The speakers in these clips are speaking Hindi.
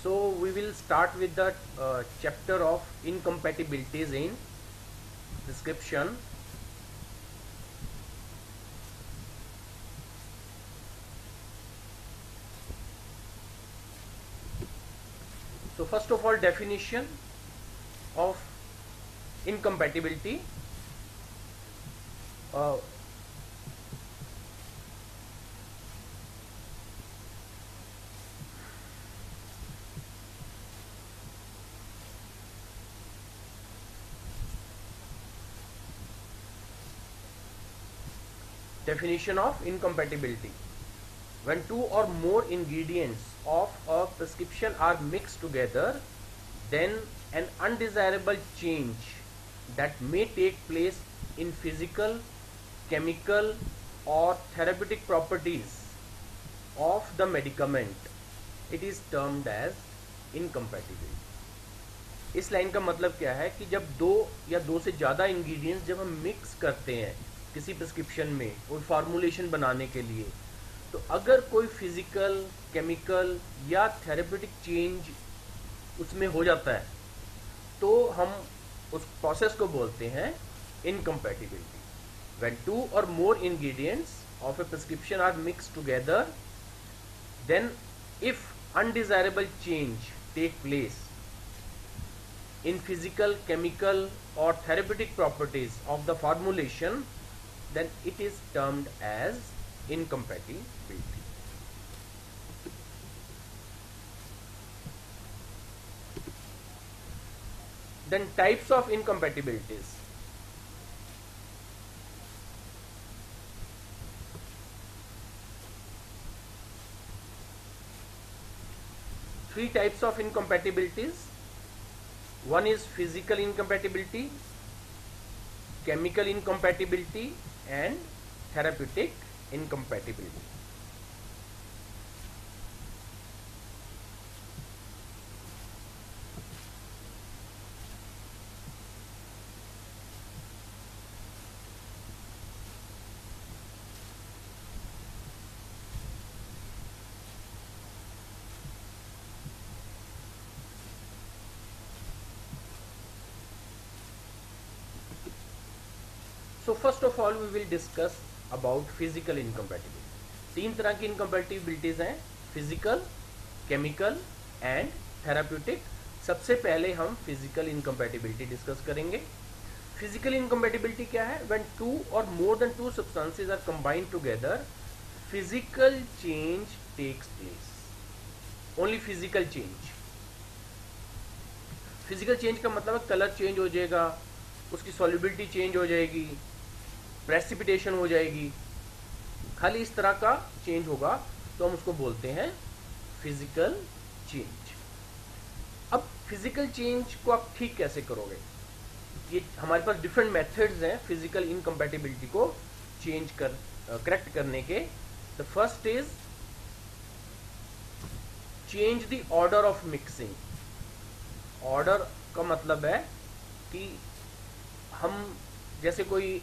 So we will start with the chapter of incompatibilities in prescription. So first of all, definition of incompatibility. Definition of incompatibility: when two or more ingredients of a prescription are mixed together, then an undesirable change that may take place in physical, chemical or therapeutic properties of the medicament, it is termed as incompatibility. इस लाइन का मतलब क्या है कि जब दो या दो से ज़्यादा इंग्रेडिएंट्स जब हम मिक्स करते हैं किसी प्रिस्क्रिप्शन में और फार्मूलेशन बनाने के लिए, तो अगर कोई फिजिकल, केमिकल या थेरेप्यूटिक चेंज उसमें हो जाता है तो हम उस प्रोसेस को बोलते हैं incompatibility. When two or more ingredients of a prescription are mixed together, then if undesirable change take place in physical, chemical or therapeutic properties of the formulation, then it is termed as incompatibility. Then types of incompatibilities. Three types of incompatibilities. One is physical incompatibility, chemical incompatibility and therapeutic incompatibility. So first of all we will discuss about physical incompatibility. तीन तरह की incompatibilities हैं: physical, chemical and therapeutic. सबसे पहले हम physical incompatibility discuss करेंगे. Physical incompatibility क्या है? When two or more than two substances are combined together, physical change takes place. Only physical change. Physical change का मतलब है कलर चेंज हो जाएगा, उसकी सॉल्युबिलिटी चेंज हो जाएगी, प्रेसिपिटेशन हो जाएगी, खाली इस तरह का चेंज होगा तो हम उसको बोलते हैं फिजिकल चेंज. अब फिजिकल चेंज को आप ठीक कैसे करोगे? ये हमारे पास डिफरेंट मेथड्स हैं फिजिकल इनकम्पैटिबिलिटी को चेंज करेक्ट करने के. The first is change the order of mixing. Order का मतलब है कि हम जैसे कोई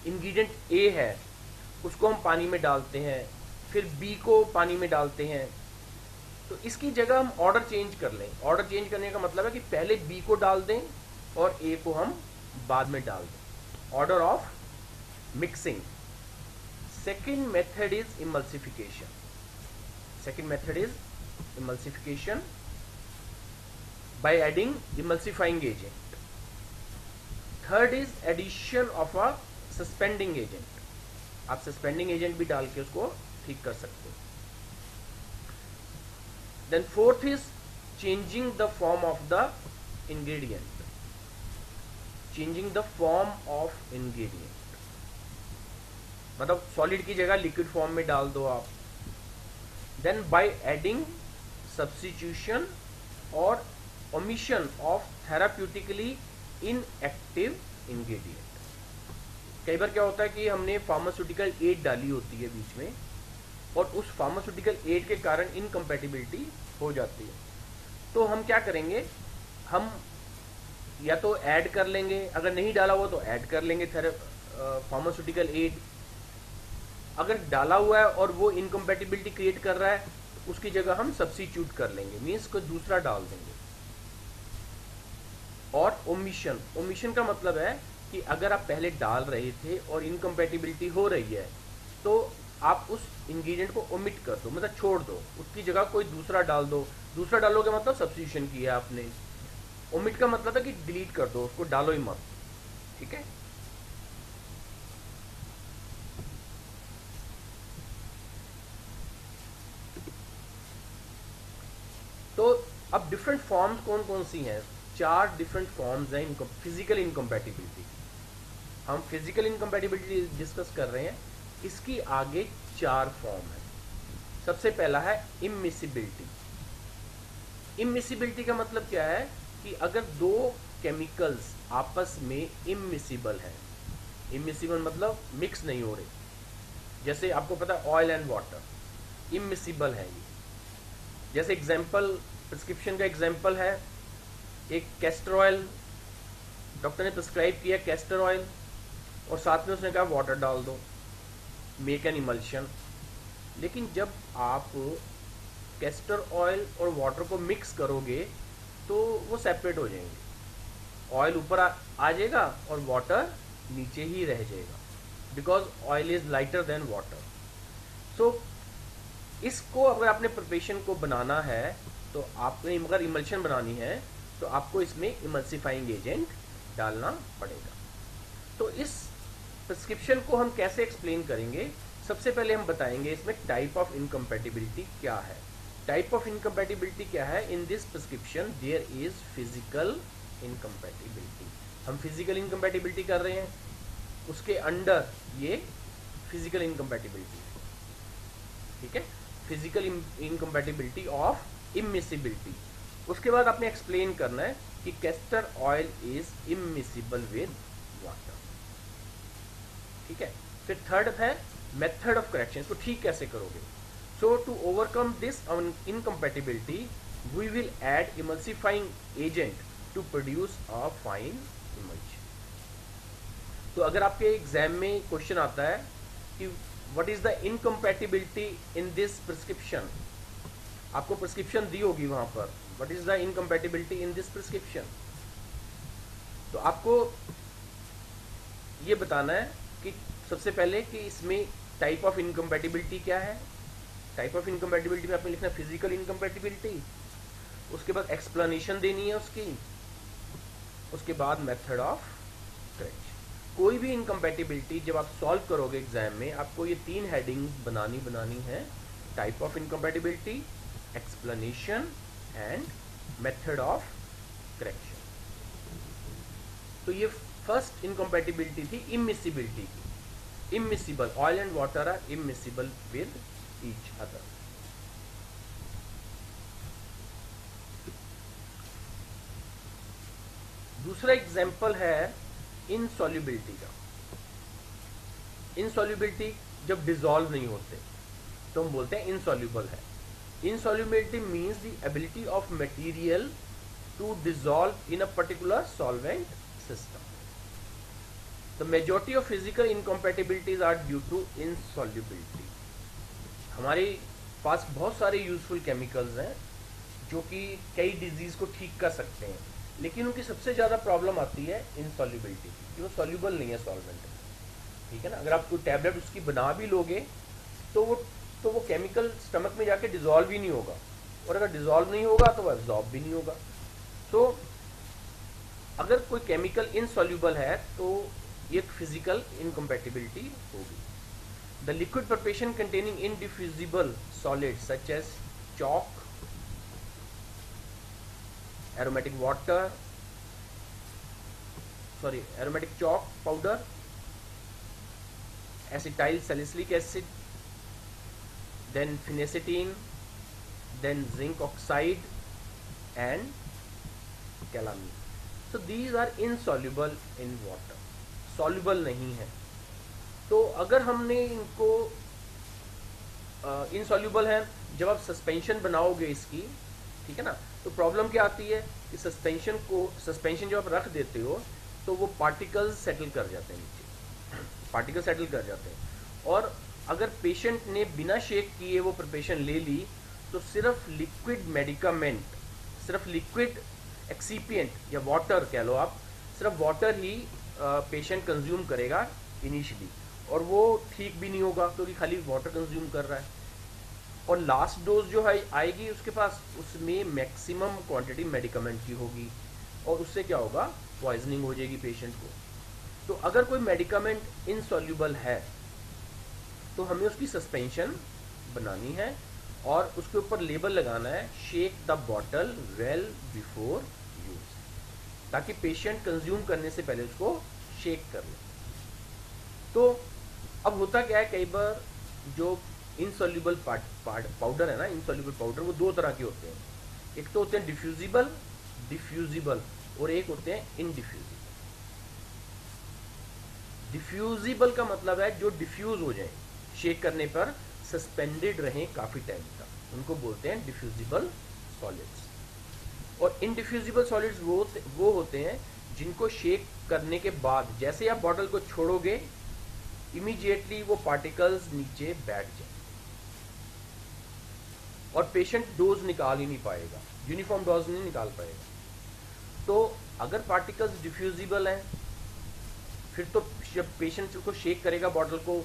इंग्रेडिएंट ए है, उसको हम पानी में डालते हैं, फिर बी को पानी में डालते हैं, तो इसकी जगह हम ऑर्डर चेंज कर लें. ऑर्डर चेंज करने का मतलब है कि पहले बी को डाल दें और ए को हम बाद में डाल दें. Order of mixing. Second method is emulsification. Second method is emulsification by adding emulsifying agent. Third is addition of a suspending agent. आप सस्पेंडिंग एजेंट भी डाल के उसको ठीक कर सकते हो. Then fourth is changing the form of the ingredient. Changing the form of ingredient मतलब सॉलिड की जगह लिक्विड फॉर्म में डाल दो आप. देन बाय एडिंग सब्स्टिट्यूशन और omission of therapeutically inactive ingredient. कई बार क्या होता है कि हमने फार्मास्यूटिकल एड डाली होती है बीच में और उस फार्मास्यूटिकल एड के कारण इनकम्पैटिबिलिटी हो जाती है. तो हम क्या करेंगे, हम या तो ऐड कर लेंगे, अगर नहीं डाला हुआ तो ऐड कर लेंगे फार्मास्यूटिकल एड. अगर डाला हुआ है और वो इनकम्पैटिबिलिटी क्रिएट कर रहा है उसकी जगह हम सब्स्टिट्यूट कर लेंगे, मीन्स कोई दूसरा डाल देंगे। और ओमिशन, ओमिशन का मतलब है कि अगर आप पहले डाल रहे थे और इनकम्पैटिबिलिटी हो रही है तो आप उस इंग्रेडिएंट को ओमिट कर दो, मतलब छोड़ दो, उसकी जगह कोई दूसरा डाल दो। दूसरा डालोगे मतलब सब्स्टिट्यूशन किया आपने। ओमिट का मतलब है कि डिलीट कर दो, उसको डालो ही मत, ठीक है। तो अब डिफरेंट फॉर्म्स कौन कौन सी हैं? 4 डिफरेंट फॉर्म्स हैं फिजिकल इनकम्पैटिबिलिटी। हम फिजिकल इनकम्पैटिबिलिटी डिस्कस कर रहे हैं, इसकी आगे 4 फॉर्म है। सबसे पहला है इमिसिबिलिटी। इमिसिबिलिटी का मतलब क्या है कि अगर 2 केमिकल्स आपस में इमिसिबल हैं, इमिसिबल मतलब मिक्स नहीं हो रहे, जैसे आपको पता है ऑयल एंड वाटर इमिसिबल है ये। जैसे एग्जाम्पल, प्रिस्क्रिप्शन का एग्जाम्पल है, एक कैस्टर ऑयल, डॉक्टर ने प्रिस्क्राइब किया कैस्टर ऑयल और साथ में उसने कहा वाटर डाल दो, मेक एन इमल्शन। लेकिन जब आप कैस्टर ऑयल और वाटर को मिक्स करोगे तो वो सेपरेट हो जाएंगे, ऑयल ऊपर आ जाएगा और वाटर नीचे ही रह जाएगा, because oil is lighter than water. So इसको अगर आपने प्रिपरेशन को बनाना है तो आपने अगर इमल्शन बनानी है तो आपको इसमें इमल्सिफाइंग एजेंट डालना पड़ेगा। तो इस प्रिस्क्रिप्शन को हम कैसे एक्सप्लेन करेंगे? सबसे पहले हम बताएंगे इसमें टाइप ऑफ इनकम्पैटिबिलिटी क्या है। टाइप ऑफ इनकम्पैटिबिलिटी क्या है? In this prescription there is physical incompatibility. हम फिजिकल इनकम्पैटिबिलिटी कर रहे हैं, उसके अंडर ये फिजिकल इनकम्पैटिबिलिटी, ठीक है, फिजिकल इनकम्पैटिबिलिटी ऑफ इमिसिबिलिटी। उसके बाद आपने एक्सप्लेन करना है कि castor oil is immiscible with water, ठीक है। फिर थर्ड है मेथड ऑफ करेक्शन, इसको ठीक कैसे करोगे। So to overcome this incompatibility we will add emulsifying agent to produce a fine emulsion. तो अगर आपके एग्जाम में क्वेश्चन आता है कि what is the incompatibility in this prescription, आपको प्रिस्क्रिप्शन दी होगी वहां पर, what is the incompatibility in this prescription, तो आपको ये बताना है कि सबसे पहले कि इसमें टाइप ऑफ इनकम्पैटिबिलिटी क्या है। टाइप ऑफ इनकम्पैटिबिलिटी में आपने लिखना फिजिकल इनकम्पैटिबिलिटी, उसके बाद एक्सप्लेनेशन देनी है उसकी, उसके बाद मेथड ऑफ करेक्शन। कोई भी इनकम्पैटिबिलिटी जब आप सॉल्व करोगे एग्जाम में, आपको ये 3 हेडिंग्स बनानी है, type of incompatibility, explanation and method of correction. तो ये फर्स्ट इनकम्पैटिबिलिटी थी इमिसिबिलिटी की। Immiscible, oil and water are immiscible with each other. दूसरा एग्जाम्पल है इनसॉल्युबिलिटी का। इनसॉल्युबिलिटी जब डिसॉल्व नहीं होते तो हम बोलते हैं इनसॉल्युबल है। Insolubility means the ability of material to dissolve in a particular solvent system. The majority of physical incompatibilities are due to insolubility. हमारे पास बहुत सारे यूजफुल केमिकल्स हैं जो कि कई डिजीज को ठीक कर सकते हैं, लेकिन उनकी सबसे ज़्यादा प्रॉब्लम आती है इनसॉल्युबिलिटी की, वो सॉल्युबल नहीं है सॉल्वेंट में, ठीक है ना। अगर आप कोई टैबलेट उसकी बना भी लोगे तो वो केमिकल स्टमक में जाके डिजॉल्व ही नहीं होगा, और अगर डिजॉल्व नहीं होगा तो वो एब्जॉर्ब भी नहीं होगा। तो अगर कोई केमिकल इनसॉल्युबल है तो ये फिजिकल इनकम्पैटिबिलिटी होगी। The liquid preparation containing indiffusible solid such as chalk, aromatic water, aromatic chalk powder, acetyl salicylic acid, then phenacetin, then zinc oxide and calamine. So these are insoluble in water, soluble नहीं है। तो अगर हमने इनको इनसॉल्युबल है, जब आप सस्पेंशन बनाओगे इसकी, ठीक है ना, तो प्रॉब्लम क्या आती है कि सस्पेंशन जब आप रख देते हो तो वो पार्टिकल्स सेटल कर जाते हैं नीचे, पार्टिकल सेटल कर जाते हैं। और अगर पेशेंट ने बिना शेक किए वो प्रिपरेशन ले ली तो सिर्फ लिक्विड मेडिकामेंट, सिर्फ लिक्विड एक्सीपिएंट या वाटर कह लो आप, सिर्फ वाटर ही पेशेंट कंज्यूम करेगा इनिशियली, और वो ठीक भी नहीं होगा क्योंकि खाली वाटर कंज्यूम कर रहा है। और लास्ट डोज जो है आएगी उसके पास, उसमें मैक्सिमम क्वांटिटी मेडिकामेंट की होगी, और उससे क्या होगा, पॉइजनिंग हो जाएगी पेशेंट को। तो अगर कोई मेडिकामेंट इनसॉल्युबल है तो हमें उसकी सस्पेंशन बनानी है और उसके ऊपर लेबल लगाना है shake the bottle well before use, ताकि पेशेंट कंज्यूम करने से पहले उसको शेक कर ले। तो अब होता क्या है, कई बार जो इनसॉल्युबल पाउडर है ना, इनसॉल्युबल पाउडर वो दो तरह के होते हैं, एक तो होते हैं डिफ्यूजिबल और एक होते हैं इनडिफ्यूजिबल। डिफ्यूजिबल का मतलब है जो डिफ्यूज हो जाए, शेक करने पर सस्पेंडेड रहें काफी टाइम तक, उनको बोलते हैं डिफ्यूजिबल सॉलिड्स। और इनडिफ्यूजिबल सॉलिड्स वो होते हैं जिनको शेक करने के बाद जैसे आप बॉटल को छोड़ोगे इमीडिएटली वो पार्टिकल्स नीचे बैठ जाए और पेशेंट डोज निकाल ही नहीं पाएगा, यूनिफॉर्म डोज नहीं निकाल पाएगा। तो अगर पार्टिकल्स डिफ्यूजिबल हैं फिर तो जब पेशेंट को शेक करेगा बॉटल को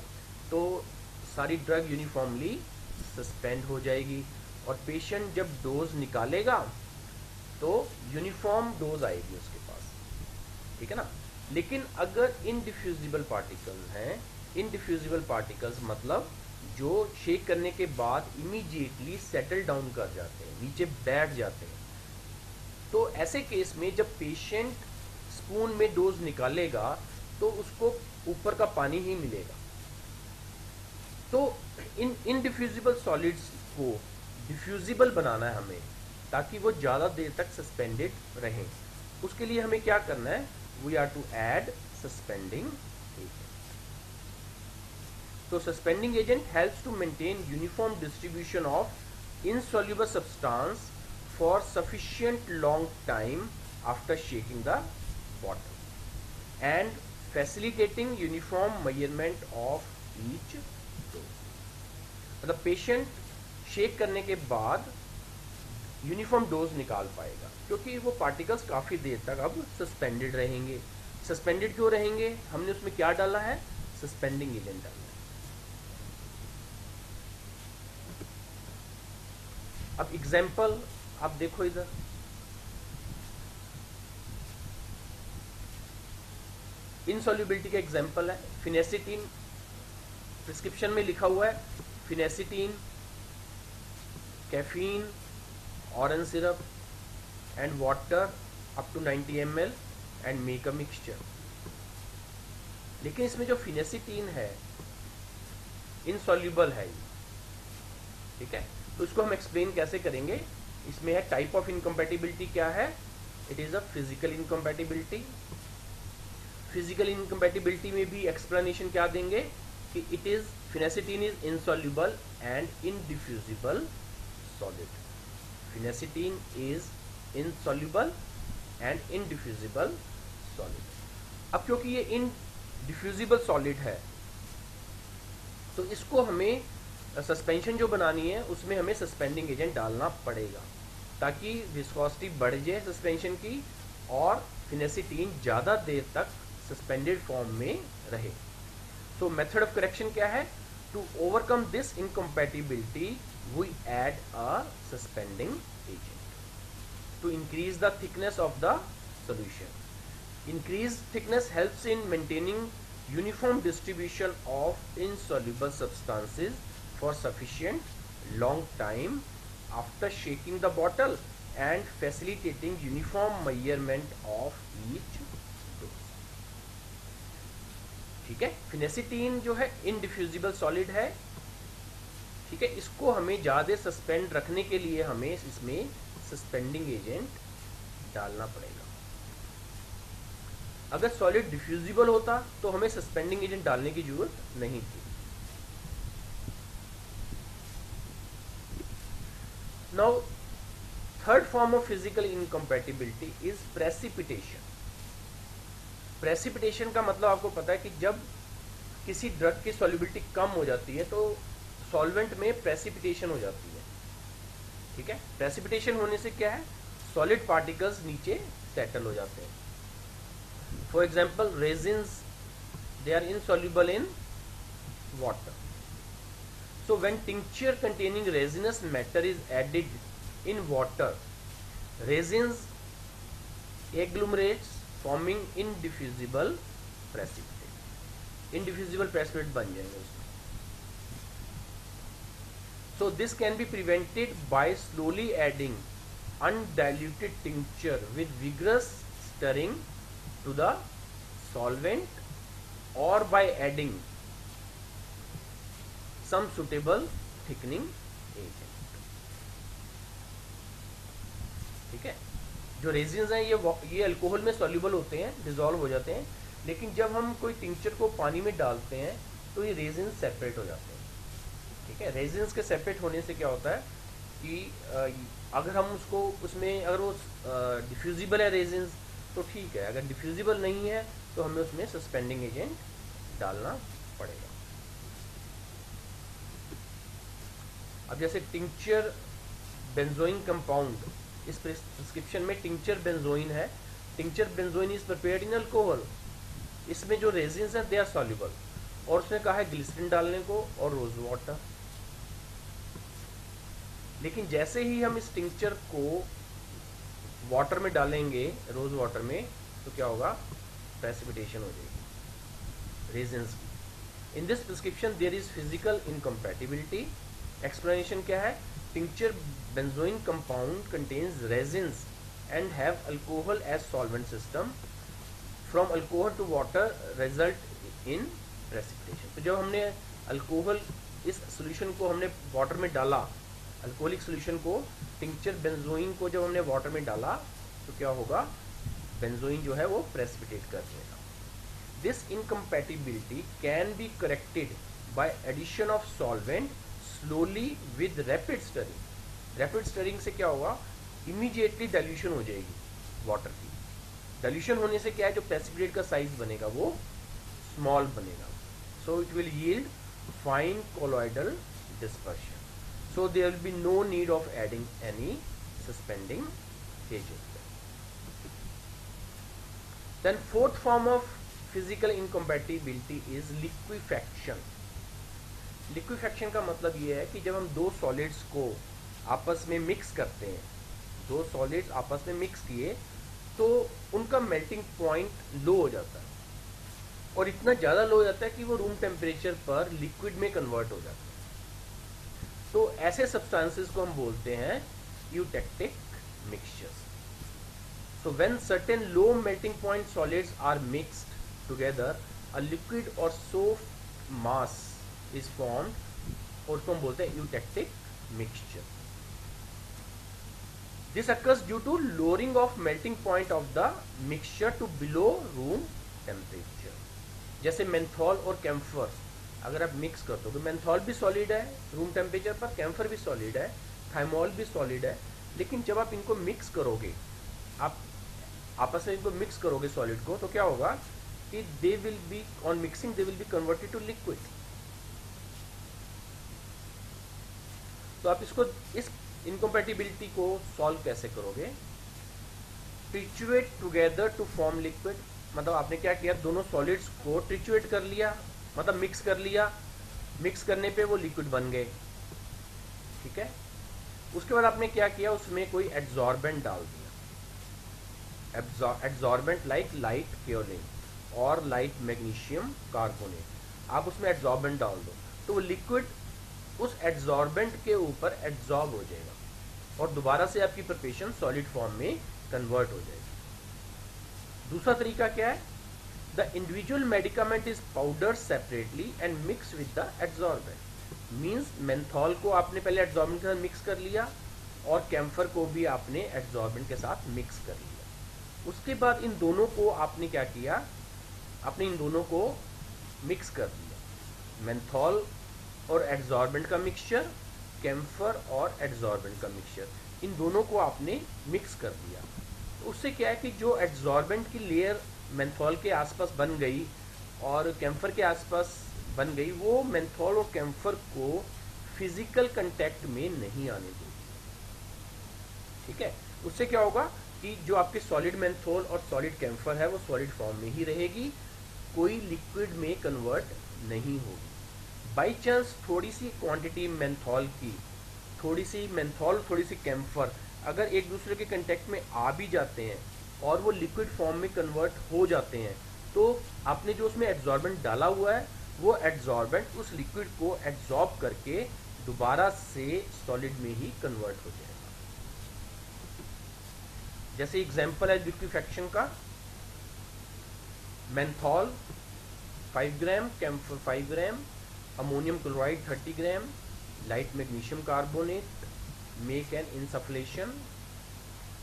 तो सारी ड्रग यूनिफॉर्मली सस्पेंड हो जाएगी, और पेशेंट जब डोज निकालेगा तो यूनिफॉर्म डोज आएगी उसके पास, ठीक है ना। लेकिन अगर इनडिफ्यूजिबल पार्टिकल्स हैं, इनडिफ्यूजिबल पार्टिकल्स मतलब जो शेक करने के बाद इमीडिएटली सेटल डाउन कर जाते हैं, नीचे बैठ जाते हैं, तो ऐसे केस में जब पेशेंट स्पून में डोज निकालेगा तो उसको ऊपर का पानी ही मिलेगा। तो इन इनडिफ्यूजिबल सॉलिड्स को डिफ्यूजिबल बनाना है हमें, ताकि वो ज़्यादा देर तक सस्पेंडेड रहें। उसके लिए हमें क्या करना है, we are to add suspending agent. तो suspending agent helps to maintain uniform distribution of insoluble substance for sufficient long time after shaking the bottle and facilitating uniform measurement of each dose. मतलब पेशेंट शेक करने के बाद यूनिफॉर्म डोज निकाल पाएगा क्योंकि वो पार्टिकल्स काफ़ी देर तक अब सस्पेंडेड रहेंगे। सस्पेंडेड क्यों रहेंगे, हमने उसमें क्या डाला है, सस्पेंडिंग एजेंट डाला है। अब एग्जाम्पल आप देखो इधर, इनसॉल्युबिलिटी का एग्जाम्पल है फिनेसिटीन। प्रिस्क्रिप्शन में लिखा हुआ है phenacetin, caffeine, orange syrup and water up to 90 ml and make a mixture. लेकिन इसमें जो फिनेसिटीन है इनसॉल्युबल है, ठीक है। तो इसको हम एक्सप्लेन कैसे करेंगे, इसमें है टाइप ऑफ इनकम्पैटिबिलिटी क्या है, it is a physical incompatibility. Physical incompatibility में भी एक्सप्लेनेशन क्या देंगे कि it is phenacetin is insoluble and indiffusible solid. Phenacetin is insoluble and indiffusible solid. अब क्योंकि ये इनडिफ्यूजिबल सॉलिड है तो इसको हमें सस्पेंशन जो बनानी है उसमें हमें सस्पेंडिंग एजेंट डालना पड़ेगा ताकि विस्कोसिटी बढ़ जाए सस्पेंशन की और फिनेसिटीन ज़्यादा देर तक सस्पेंडेड फॉर्म में रहे। तो मेथड ऑफ करेक्शन क्या है, to overcome this incompatibility we add a suspending agent to increase the thickness of the solution. Increase thickness helps in maintaining uniform distribution of insoluble substances for sufficient long time after shaking the bottle and facilitating uniform measurement of each dose। ठीक है, फिनेसिटीन जो है इनडिफ्यूजिबल सॉलिड है, ठीक है। इसको हमें ज़्यादा सस्पेंड रखने के लिए हमें इसमें सस्पेंडिंग एजेंट डालना पड़ेगा। अगर सॉलिड डिफ्यूजिबल होता तो हमें सस्पेंडिंग एजेंट डालने की जरूरत नहीं थी। Now, third form of physical incompatibility is precipitation। Precipitation का मतलब आपको पता है कि जब किसी ड्रग की solubility कम हो जाती है तो सॉल्वेंट में प्रेसिपिटेशन हो जाती है। ठीक है, प्रेसिपिटेशन होने से क्या है, सॉलिड पार्टिकल्स नीचे सेटल हो जाते हैं. For example resins, they are insoluble in water. So when tincture containing resinous matter is added in water, resins agglomerates forming indiffusible precipitate. Indiffusible precipitate बन जाएंगे उसमें. So this can be prevented by slowly adding undiluted tincture with vigorous stirring to the solvent, or by adding some suitable thickening agent. ठीक है, जो रेजिन्स हैं ये अल्कोहल में सॉल्युबल होते हैं, डिसॉल्व हो जाते हैं, लेकिन जब हम कोई टिंक्चर को पानी में डालते हैं तो ये रेजिन्स सेपरेट हो जाते हैं. ठीक है, रेजिन्स के सेपरेट होने से क्या होता है कि अगर हम उसको उसमें अगर वो डिफ्यूजिबल है रेजिन्स तो ठीक है, अगर डिफ्यूजिबल नहीं है तो हमें उसमें सस्पेंडिंग एजेंट डालना पड़ेगा. अब जैसे टिंक्चर बेंजोइन कंपाउंड, इस प्रिस्क्रिप्शन में टिंक्चर बेंजोइन है. Tincture benzoin is prepared in alcohol. इसमें जो रेजिन्स हैं दे आर सॉल्युबल, और उसने कहा है ग्लिसरीन डालने को और रोज वाटर. लेकिन जैसे ही हम इस टिंक्चर को वाटर में डालेंगे, रोज वाटर में, तो क्या होगा, प्रेसिपिटेशन हो जाएगी रेजिन्स की. In this prescription there is physical incompatibility. Explanation क्या है, tincture benzoin compound contains resins and have alcohol as solvent system. From alcohol to water result in precipitation. तो जब हमने अल्कोहल, इस सोल्यूशन को हमने वाटर में डाला, अल्कोहलिक सोल्यूशन को, टिंक्चर बेंजोइन को जब हमने वाटर में डाला तो क्या होगा, बेंजोइन जो है वो प्रेसिपिटेट कर देगा. This incompatibility can be corrected by addition of solvent slowly with rapid stirring. Rapid stirring से क्या होगा, इमीडिएटली डाइल्यूशन हो जाएगी वाटर की. डाइल्यूशन होने से क्या है, जो प्रेसिपिटेट का साइज बनेगा वो स्मॉल बनेगा. So it will yield fine colloidal dispersion. So there will be no need of adding any suspending agent. Then fourth form of physical incompatibility is liquefaction. Liquefaction का मतलब ये है कि जब हम दो सॉलिड्स को आपस में मिक्स करते हैं, दो सॉलिड्स आपस में मिक्स किए तो उनका मेल्टिंग पॉइंट लो हो जाता है, और इतना ज़्यादा लो हो जाता है कि वो रूम टेम्परेचर पर लिक्विड में कन्वर्ट हो जाता है. तो ऐसे सब्सटेंसेस को हम बोलते हैं eutectic mixtures. So when certain low melting point solids are mixed together a liquid और सॉफ्ट मास इज फॉर्म्ड, और उसको हम बोलते हैं eutectic mixture. This occurs due to lowering of melting point of the mixture to below room temperature. जैसे मेंथॉल और कैम्फर अगर आप मिक्स कर दो, तो मेंथॉल भी सॉलिड है रूम टेम्परेचर पर, कैम्फर भी सॉलिड है, थाइमोल भी सॉलिड है, लेकिन जब आप इनको मिक्स करोगे, आप आपस में इनको मिक्स करोगे सॉलिड को, तो क्या होगा कि they will be on mixing they will be converted to liquid. तो आप इसको, इस इनकम्पैटिबिलिटी को सॉल्व कैसे करोगे, triturate together to form liquid. मतलब आपने क्या किया, दोनों सॉलिड्स को ट्रिचुएट कर लिया, मतलब मिक्स कर लिया, मिक्स करने पे वो लिक्विड बन गए. ठीक है, उसके बाद आपने क्या किया, उसमें कोई एड्सॉर्बेंट डाल दिया, एड्सॉर्बेंट लाइक लाइट क्योलिन और लाइट मैग्नीशियम कार्बोनेट. आप उसमें एड्सॉर्बेंट डाल दो तो वो लिक्विड उस एड्सॉर्बेंट के ऊपर एड्सॉर्ब हो जाएगा और दोबारा से आपकी प्रिपरेशन सॉलिड फॉर्म में कन्वर्ट हो जाएगी. दूसरा तरीका क्या है, The individual medicament is powdered separately and mixed with the adsorbent. Means menthol को आपने पहले adsorbent के साथ मिक्स कर लिया और कैम्फर को भी आपने adsorbent के साथ मिक्स कर लिया. उसके बाद इन दोनों को आपने क्या किया, आपने इन दोनों को मिक्स कर दिया. मेंथॉल और adsorbent का मिक्सचर, कैम्फर और adsorbent का मिक्सचर, इन दोनों को आपने मिक्स कर दिया. उससे क्या है कि जो adsorbent की लेयर मेंथॉल के आसपास बन गई और कैम्फर के आसपास बन गई, वो मेंथॉल और कैम्फर को फिजिकल कांटेक्ट में नहीं आने देगी. ठीक है, उससे क्या होगा कि जो आपकी सॉलिड मेंथोल और सॉलिड कैम्फर है वो सॉलिड फॉर्म में ही रहेगी, कोई लिक्विड में कन्वर्ट नहीं होगी। बाई चांस थोड़ी सी क्वांटिटी मेंथोल की, थोड़ी सी मेंथोल, थोड़ी सी कैम्फर अगर एक दूसरे के कंटेक्ट में आ भी जाते हैं और वो लिक्विड फॉर्म में कन्वर्ट हो जाते हैं, तो आपने जो उसमें एब्जॉर्बेंट डाला हुआ है वो एब्जॉर्बेंट उस लिक्विड को एब्जॉर्ब करके दोबारा से सॉलिड में ही कन्वर्ट हो जाएगा। जैसे एग्जांपल है लिक्विफेक्शन का, मेंथोल 5 ग्राम, कैम्फर 5 ग्राम, अमोनियम क्लोराइड 30 ग्राम, light magnesium carbonate, make an insufflation.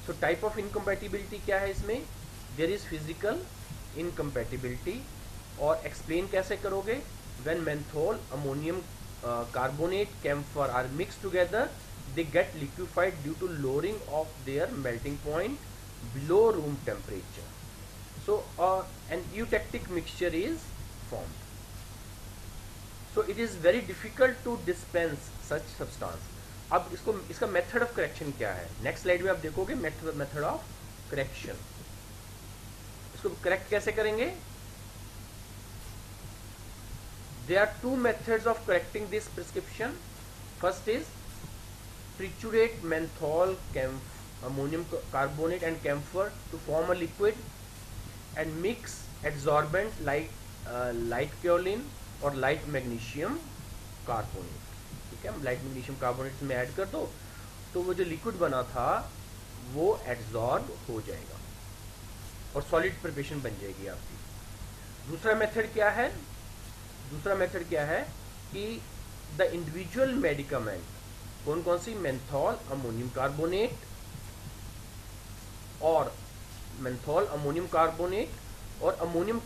So type of incompatibility क्या है इसमें? There is physical incompatibility. और एक्सप्लेन कैसे करोगे? When menthol, ammonium carbonate, camphor are mixed together, they get liquefied due to lowering of their melting point below room temperature. So an eutectic mixture is formed. So it is very difficult to dispense such substance. अब इसका मेथड ऑफ करेक्शन क्या है? नेक्स्ट स्लाइड में आप देखोगे मेथड ऑफ करेक्शन। इसको करेक्ट कैसे करेंगे? There are two methods of correcting this prescription. First is triturate menthol, ammonium carbonate and camphor to form a liquid and mix adsorbent like light kaolin or light magnesium carbonate. ठीक है, लाइट मैग्नीशियम कार्बोनेट में ऐड कर दो तो वो जो लिक्विड बना था वो एड्सॉर्ब हो जाएगा और सॉलिड प्रिपरेशन बन जाएगी आपकी। दूसरा मेथड क्या है? दूसरा मेथड क्या है कि द इंडिविजुअल मेडिकामेंट, कौन कौन सी? मेंथोल, अमोनियम कार्बोनेट और मेंथोल, अमोनियम कार्बोनेट और ammonium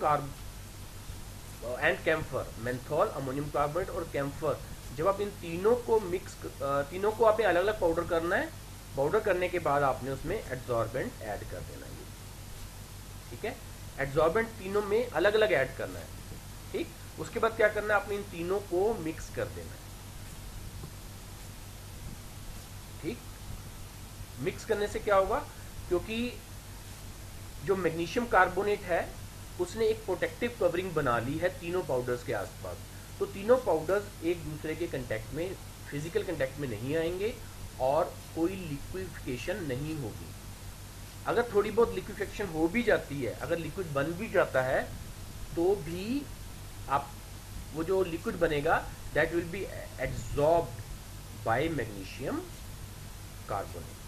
and camphor, menthol, ammonium carbonate और कैम्फर, जब आप इन तीनों को मिक्स, तीनों को आपने अलग अलग पाउडर करना है। पाउडर करने के बाद आपने उसमें एड्सॉर्बेंट ऐड कर देना है। ठीक है, एड्सॉर्बेंट तीनों में अलग अलग ऐड करना है। ठीक, उसके बाद क्या करना है? आपने इन तीनों को मिक्स कर देना है। ठीक, मिक्स करने से क्या होगा? क्योंकि जो मैग्नीशियम कार्बोनेट है उसने एक प्रोटेक्टिव कवरिंग बना ली है तीनों पाउडर्स के आसपास, तो तीनों पाउडर्स एक दूसरे के कांटेक्ट में, फिजिकल कांटेक्ट में नहीं आएंगे और कोई लिक्विफिकेशन नहीं होगी। अगर थोड़ी बहुत लिक्विफिकेशन हो भी जाती है, अगर लिक्विड बन भी जाता है तो भी आप वो जो लिक्विड बनेगा that will be absorbed by magnesium carbonate.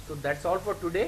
So that's all for today.